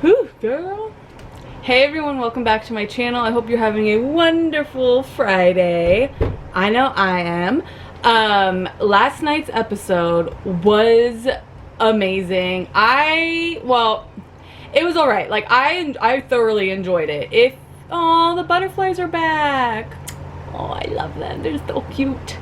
Whew, girl. Hey everyone, welcome back to my channel. I hope you're having a wonderful Friday. I know I am. Last night's episode was amazing. It was alright. Like, I thoroughly enjoyed it. Oh, the butterflies are back. Oh, I love them. They're so cute.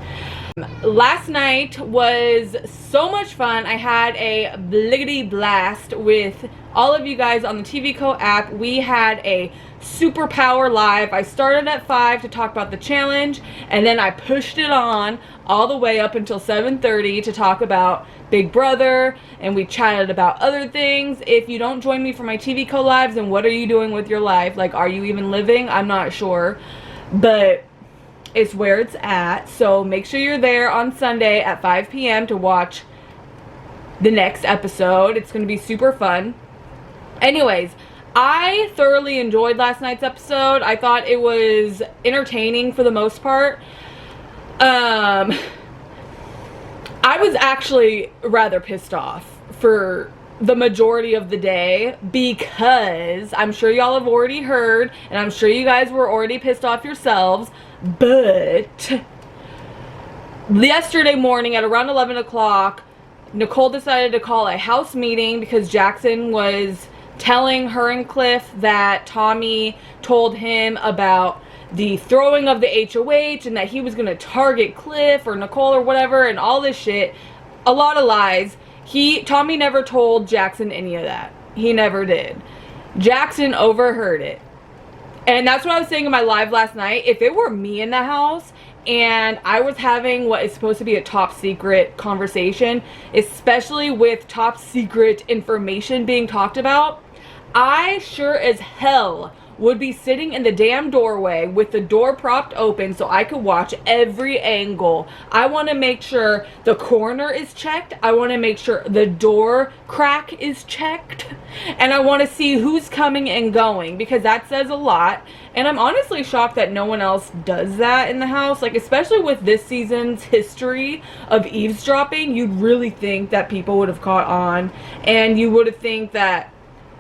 Last night was so much fun. I had a bliggity blast with all of you guys on the TVCO app. We had a superpower live. I started at 5 to talk about the challenge, and then I pushed it on all the way up until 7:30 to talk about Big Brother, and we chatted about other things. If you don't join me for my TVCO lives, then what are you doing with your life? Like, are you even living? I'm not sure, but it's where it's at. So make sure you're there on Sunday at 5 p.m. to watch the next episode. It's going to be super fun. Anyways, I thoroughly enjoyed last night's episode. I thought it was entertaining for the most part. I was actually rather pissed off for the majority of the day because I'm sure y'all have already heard, and I'm sure you guys were already pissed off yourselves, but yesterday morning at around 11 o'clock, Nicole decided to call a house meeting because Jackson was telling her and Cliff that Tommy told him about the throwing of the HOH and that he was going to target Cliff or Nicole or whatever and all this shit. A lot of lies. Tommy never told Jackson any of that. He never did. Jackson overheard it. And that's what I was saying in my live last night. If it were me in the house and I was having what is supposed to be a top secret conversation, especially with top secret information being talked about, I sure as hell would be sitting in the damn doorway with the door propped open so I could watch every angle. I want to make sure the corner is checked. I want to make sure the door crack is checked. And I want to see who's coming and going, because that says a lot. And I'm honestly shocked that no one else does that in the house. Like, especially with this season's history of eavesdropping, you'd really think that people would have caught on. And you would have think that,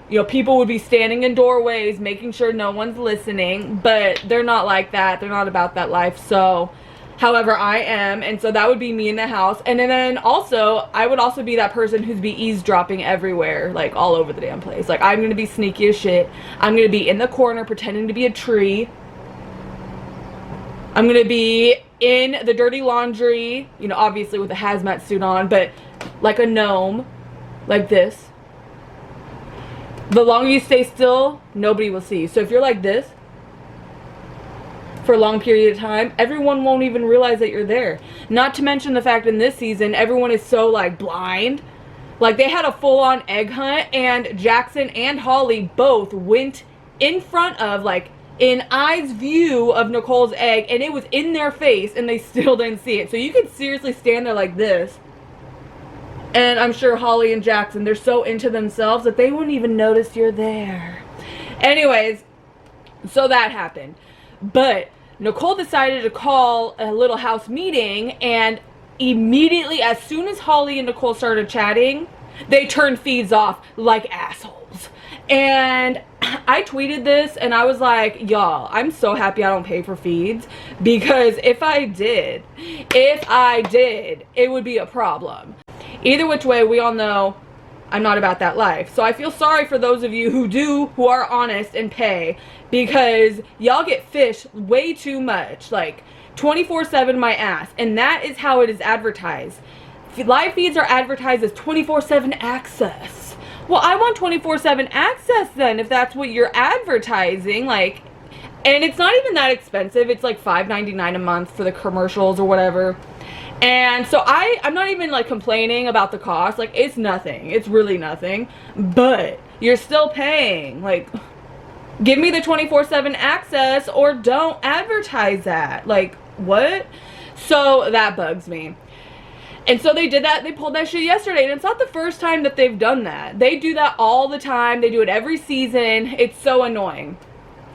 you know, people would be standing in doorways making sure no one's listening, but they're not like that. They're not about that life. So, however, I am, and so that would be me in the house. And then also, I would also be that person who'd be eavesdropping everywhere, like all over the damn place. Like, I'm gonna be sneaky as shit. I'm gonna be in the corner pretending to be a tree. I'm gonna be in the dirty laundry, you know, obviously with a hazmat suit on, but like a gnome, like this. The longer you stay still, nobody will see you. So if you're like this for a long period of time, everyone won't even realize that you're there. Not to mention the fact in this season, everyone is so, like, blind. Like, they had a full-on egg hunt, and Jackson and Holly both went in front of, like, in eye's view of Nicole's egg, and it was in their face, and they still didn't see it. So you could seriously stand there like this. And I'm sure Holly and Jackson, they're so into themselves that they wouldn't even notice you're there. Anyways, so that happened. But Nicole decided to call a little house meeting, and immediately, as soon as Holly and Nicole started chatting, they turned feeds off like assholes. And I tweeted this, and I was like, y'all, I'm so happy I don't pay for feeds, because if I did, it would be a problem. Either which way, we all know I'm not about that life. So I feel sorry for those of you who are honest and pay, because y'all get fished way too much. Like, 24/7 my ass. And that is how it is advertised. Live feeds are advertised as 24/7 access. Well, I want 24/7 access then, if that's what you're advertising. Like, and it's not even that expensive. It's like $5.99 a month for the commercials or whatever. And so I'm not even, like, complaining about the cost. Like, it's nothing. It's really nothing. But you're still paying. Like, give me the 24/7 access or don't advertise that. Like, what? So that bugs me. And so they did that. They pulled that shit yesterday. And it's not the first time that they've done that. They do that all the time. They do it every season. It's so annoying.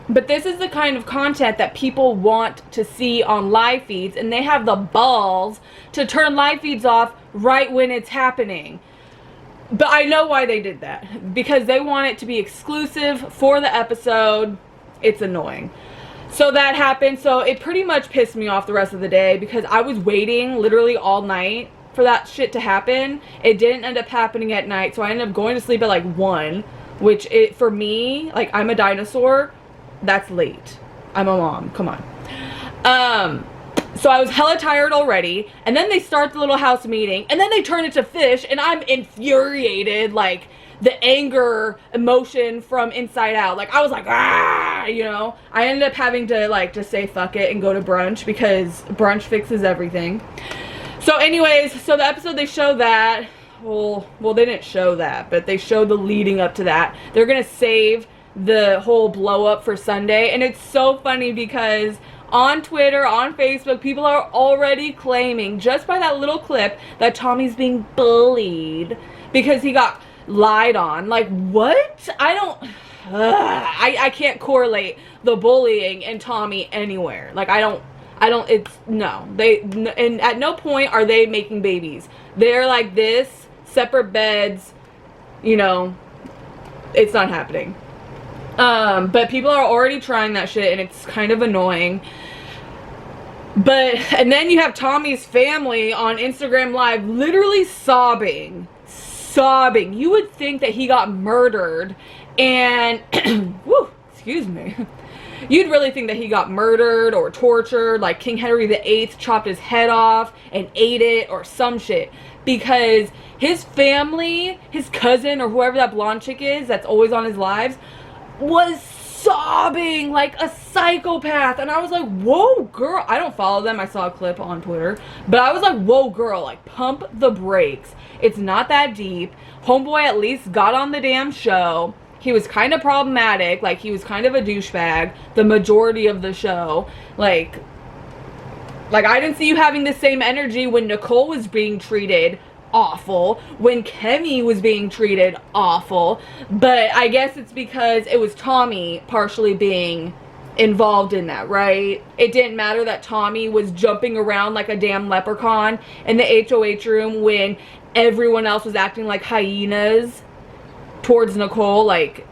But this is the kind of content that people want to see on live feeds, and they have the balls to turn live feeds off right when it's happening. But I know why they did that. Because they want it to be exclusive for the episode. It's annoying. So that happened. So it pretty much pissed me off the rest of the day because I was waiting literally all night for that shit to happen. It didn't end up happening at night. So I ended up going to sleep at like 1. Which, for me, like, I'm a dinosaur. That's late. I'm a mom. Come on. So I was hella tired already, and then they start the little house meeting, and then they turn into fish, and I'm infuriated, like, the anger emotion from inside out. Like, I was like, ah, you know? I ended up having to, like, just say fuck it and go to brunch, because brunch fixes everything. So anyways, so the episode, they show that, well, they didn't show that, but they showed the leading up to that. They're gonna save the whole blow up for Sunday, and it's so funny because on Twitter, on Facebook, people are already claiming, just by that little clip, that Tommy's being bullied because he got lied on. Like, what? I can't correlate the bullying and Tommy anywhere. Like, no. And at no point are they making babies. They're like this, separate beds, you know, it's not happening. But people are already trying that shit, and it's kind of annoying. And then you have Tommy's family on Instagram Live literally sobbing. You would think that he got murdered and, whew, excuse me. You'd really think that he got murdered or tortured, like King Henry VIII chopped his head off and ate it or some shit. Because his family, his cousin or whoever that blonde chick is that's always on his lives, was sobbing like a psychopath. And I was like, whoa, girl. I don't follow them. I saw a clip on Twitter. But I was like, whoa, girl. Like, pump the brakes. It's not that deep. Homeboy at least got on the damn show. He was kind of problematic. Like, he was kind of a douchebag the majority of the show. Like I didn't see you having the same energy when Nicole was being treated awful, when Kemi was being treated awful. But I guess it's because it was Tommy partially being involved in that, right? It didn't matter that Tommy was jumping around like a damn leprechaun in the HOH room when everyone else was acting like hyenas towards Nicole. Like,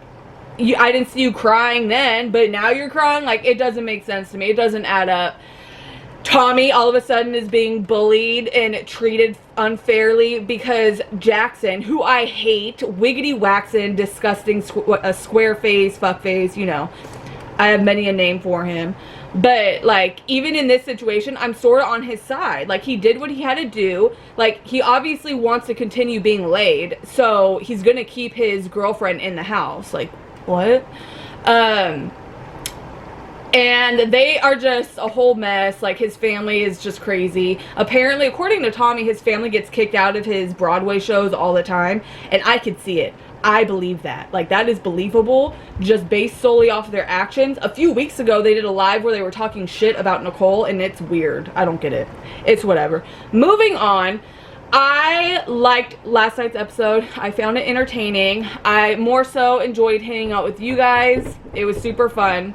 I didn't see you crying then, but now you're crying. Like, it doesn't make sense to me. It doesn't add up. Tommy all of a sudden is being bullied and treated unfairly because Jackson, who I hate, wiggity waxen, disgusting, square face, fuck face, you know, I have many a name for him. But, like, even in this situation, I'm sort of on his side. Like, he did what he had to do. Like, he obviously wants to continue being laid, so he's gonna keep his girlfriend in the house. Like, what? And they are just a whole mess. Like, his family is just crazy. Apparently, according to Tommy, his family gets kicked out of his Broadway shows all the time. And I could see it. I believe that. Like, that is believable, just based solely off of their actions. A few weeks ago, they did a live where they were talking shit about Nicole, and it's weird. I don't get it. It's whatever. Moving on. I liked last night's episode. I found it entertaining. I more so enjoyed hanging out with you guys. It was super fun.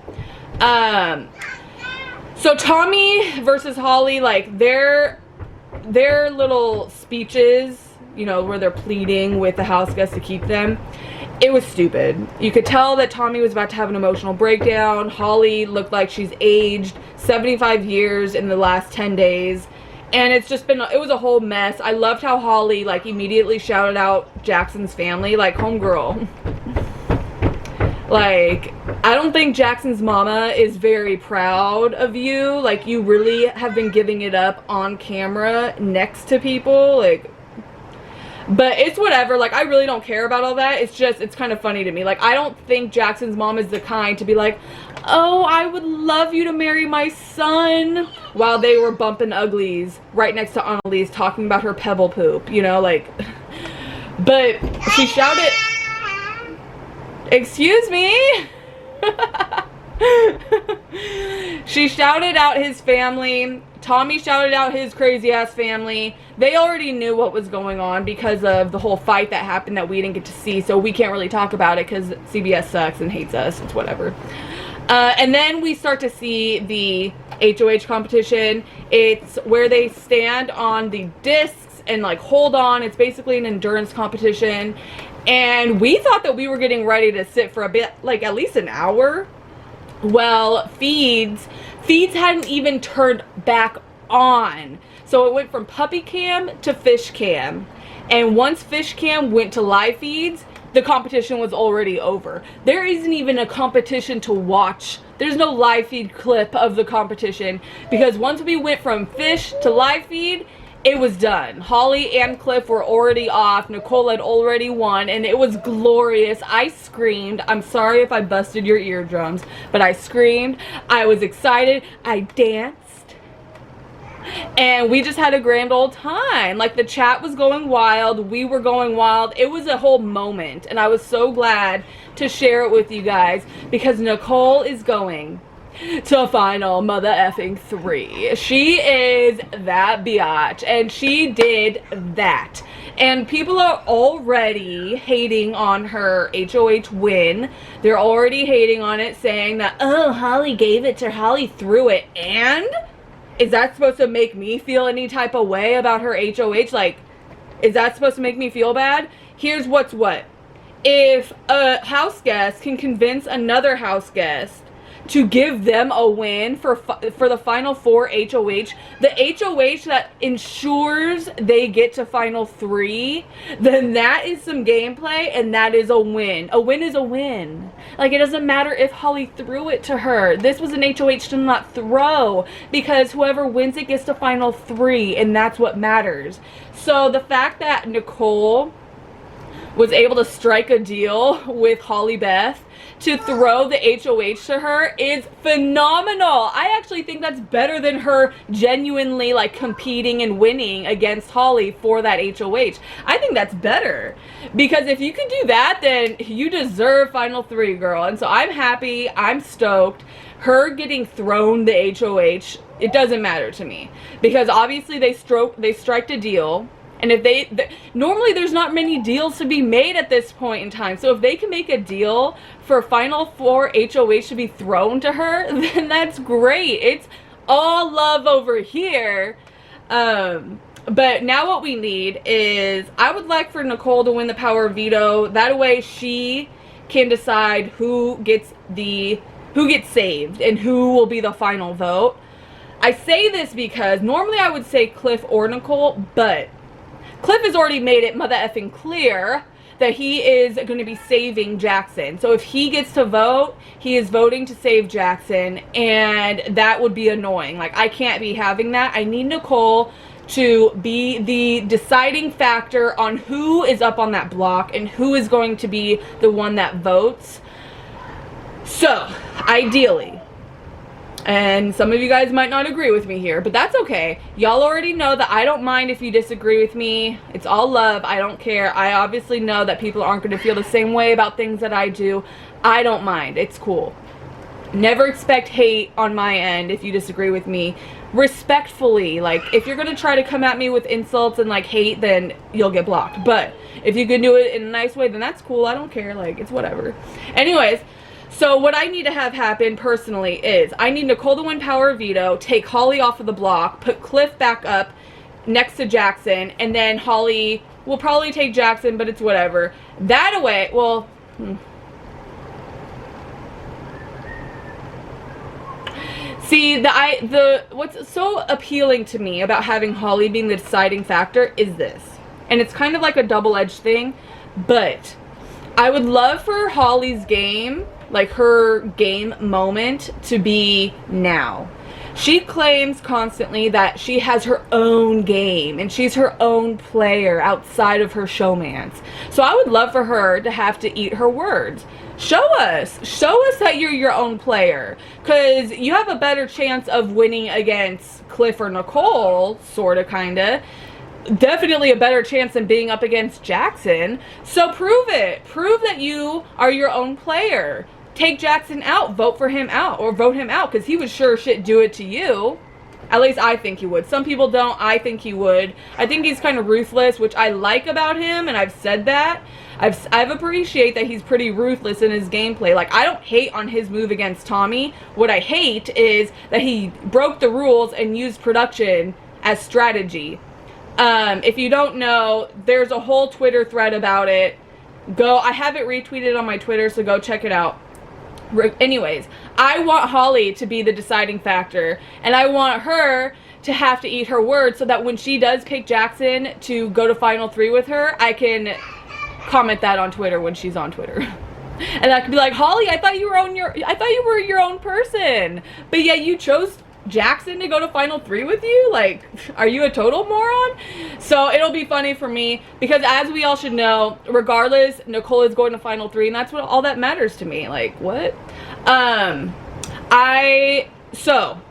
So Tommy versus Holly, like, their little speeches, you know, where they're pleading with the house guests to keep them, it was stupid. You could tell that Tommy was about to have an emotional breakdown. Holly looked like she's aged 75 years in the last 10 days. And it's just been, it was a whole mess. I loved how Holly, like, immediately shouted out Jackson's family, like, homegirl. Like, I don't think Jackson's mama is very proud of you. Like, you really have been giving it up on camera next to people. Like, but it's whatever. Like, I really don't care about all that. It's just, it's kind of funny to me. Like, I don't think Jackson's mom is the kind to be like, oh, I would love you to marry my son, while they were bumping uglies right next to Annalise talking about her pebble poop, you know, like. But she shouted, excuse me? She shouted out his family. Tommy shouted out his crazy ass family. They already knew what was going on because of the whole fight that happened that we didn't get to see, so we can't really talk about it because CBS sucks and hates us. It's whatever. And then we start to see the HOH competition. It's where they stand on the discs and like hold on. It's basically an endurance competition. And we thought that we were getting ready to sit for a bit, like at least an hour. Well, feeds hadn't even turned back on. So it went from puppy cam to fish cam. And once fish cam went to live feeds, the competition was already over. There isn't even a competition to watch. There's no live feed clip of the competition, because once we went from fish to live feed, it was done. Holly and Cliff were already off. Nicole had already won, and it was glorious. I screamed. I'm sorry if I busted your eardrums, but I screamed. I was excited. I danced. And we just had a grand old time. Like, the chat was going wild. We were going wild. It was a whole moment. And I was so glad to share it with you guys, because Nicole is going to final mother effing 3. She is that biatch, and she did that. And people are already hating on her HOH win. They're already hating on it, saying that, oh, Holly gave it to her, Holly threw it. And is that supposed to make me feel any type of way about her HOH? Like, is that supposed to make me feel bad? Here's what's what. If a house guest can convince another house guest to give them a win for the final 4 HOH, the HOH that ensures they get to final 3, then that is some gameplay, and that is a win. A win is a win. Like, it doesn't matter if Holly threw it to her. This was an HOH to not throw, because whoever wins it gets to final 3, and that's what matters. So the fact that Nicole was able to strike a deal with Holly Beth to throw the HOH to her is phenomenal. I actually think that's better than her genuinely like competing and winning against Holly for that HOH. I think that's better, because if you can do that, then you deserve final 3, girl. And so I'm happy. I'm stoked. Her getting thrown the HOH, it doesn't matter to me, because obviously they striked a deal. And if normally there's not many deals to be made at this point in time. So if they can make a deal for final 4 HOH to be thrown to her, then that's great. It's all love over here. But now what we need is, I would like for Nicole to win the power veto. That way she can decide who gets saved and who will be the final vote. I say this because normally I would say Cliff or Nicole, but Cliff has already made it mother effing clear that he is going to be saving Jackson. So if he gets to vote, he is voting to save Jackson, and that would be annoying. Like, I can't be having that. I need Nicole to be the deciding factor on who is up on that block and who is going to be the one that votes. So, ideally, and some of you guys might not agree with me here, but that's okay. Y'all already know that I don't mind if you disagree with me. It's all love. I don't care. I obviously know that people aren't going to feel the same way about things that I do. I don't mind. It's cool. Never expect hate on my end if you disagree with me. Respectfully, like, if you're going to try to come at me with insults and like hate, then you'll get blocked. But if you can do it in a nice way, then that's cool. I don't care. Like, it's whatever. Anyways, so what I need to have happen personally is I need Nicole to win power veto, take Holly off of the block, put Cliff back up next to Jackson, and then Holly will probably take Jackson, but it's whatever. That away, well, see, what's so appealing to me about having Holly being the deciding factor is this. And it's kind of like a double-edged thing, but I would love for Holly's game, like her game moment, to be now. She claims constantly that she has her own game and she's her own player outside of her showmance. So I would love for her to have to eat her words. Show us that you're your own player, because you have a better chance of winning against Cliff or Nicole, sorta, kinda. Definitely a better chance than being up against Jackson. So prove it. Prove that you are your own player. Take Jackson out, vote for him out, or vote him out, because he would sure shit do it to you. At least I think he would. Some people don't. I think he would. I think he's kind of ruthless, which I like about him, and I've said that. I've appreciate that he's pretty ruthless in his gameplay. Like, I don't hate on his move against Tommy. What I hate is that he broke the rules and used production as strategy. If you don't know, there's a whole Twitter thread about it. I have it retweeted on my Twitter, so go check it out. Anyways, I want Holly to be the deciding factor, and I want her to have to eat her word so that when she does pick Jackson to go to Final 3 with her, I can comment that on Twitter when she's on Twitter. And I could be like, Holly, I thought you were your own person, but yet you chose Jackson to go to Final 3 with you? Like, are you a total moron? So it'll be funny for me because, as we all should know, regardless, Nicole is going to Final 3, and that's what all that matters to me. Like, what? So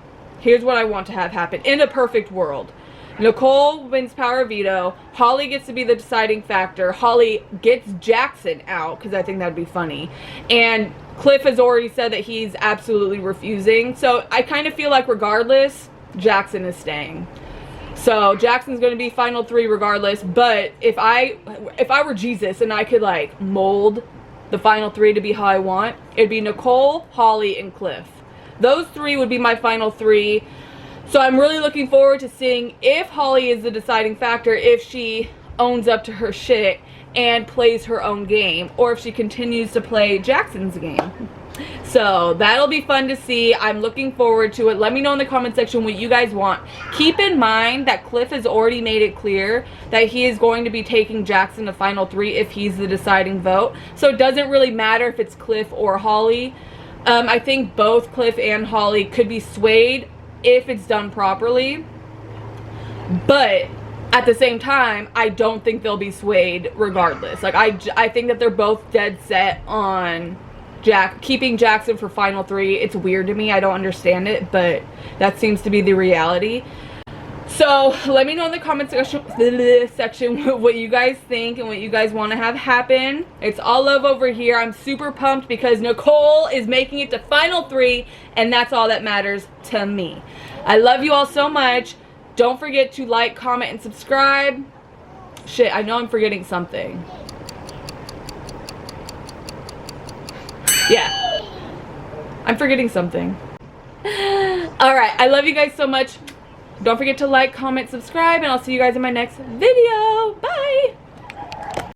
here's what I want to have happen in a perfect world. Nicole wins power veto. Holly gets to be the deciding factor. Holly gets Jackson out, because I think that'd be funny. And Cliff has already said that he's absolutely refusing. So I kind of feel like regardless, Jackson is staying. So Jackson's going to be Final 3 regardless. But if I were Jesus and I could like mold the Final 3 to be how I want, it'd be Nicole, Holly, and Cliff. Those 3 would be my Final 3. So I'm really looking forward to seeing if Holly is the deciding factor, if she owns up to her shit and plays her own game, or if she continues to play Jackson's game. So that'll be fun to see. I'm looking forward to it. Let me know in the comment section what you guys want. Keep in mind that Cliff has already made it clear that he is going to be taking Jackson to Final 3 if he's the deciding vote. So it doesn't really matter if it's Cliff or Holly. I think both Cliff and Holly could be swayed if it's done properly, but at the same time, I don't think they'll be swayed regardless. Like, I think that they're both dead set on keeping Jackson for Final 3. It's weird to me. I don't understand it, but that seems to be the reality. So let me know in the comment section what you guys think and what you guys want to have happen. It's all love over here. I'm super pumped because Nicole is making it to Final 3, and that's all that matters to me. I love you all so much. Don't forget to like, comment, and subscribe. Shit, I know I'm forgetting something. Yeah, I'm forgetting something. Alright, I love you guys so much. Don't forget to like, comment, subscribe, and I'll see you guys in my next video. Bye!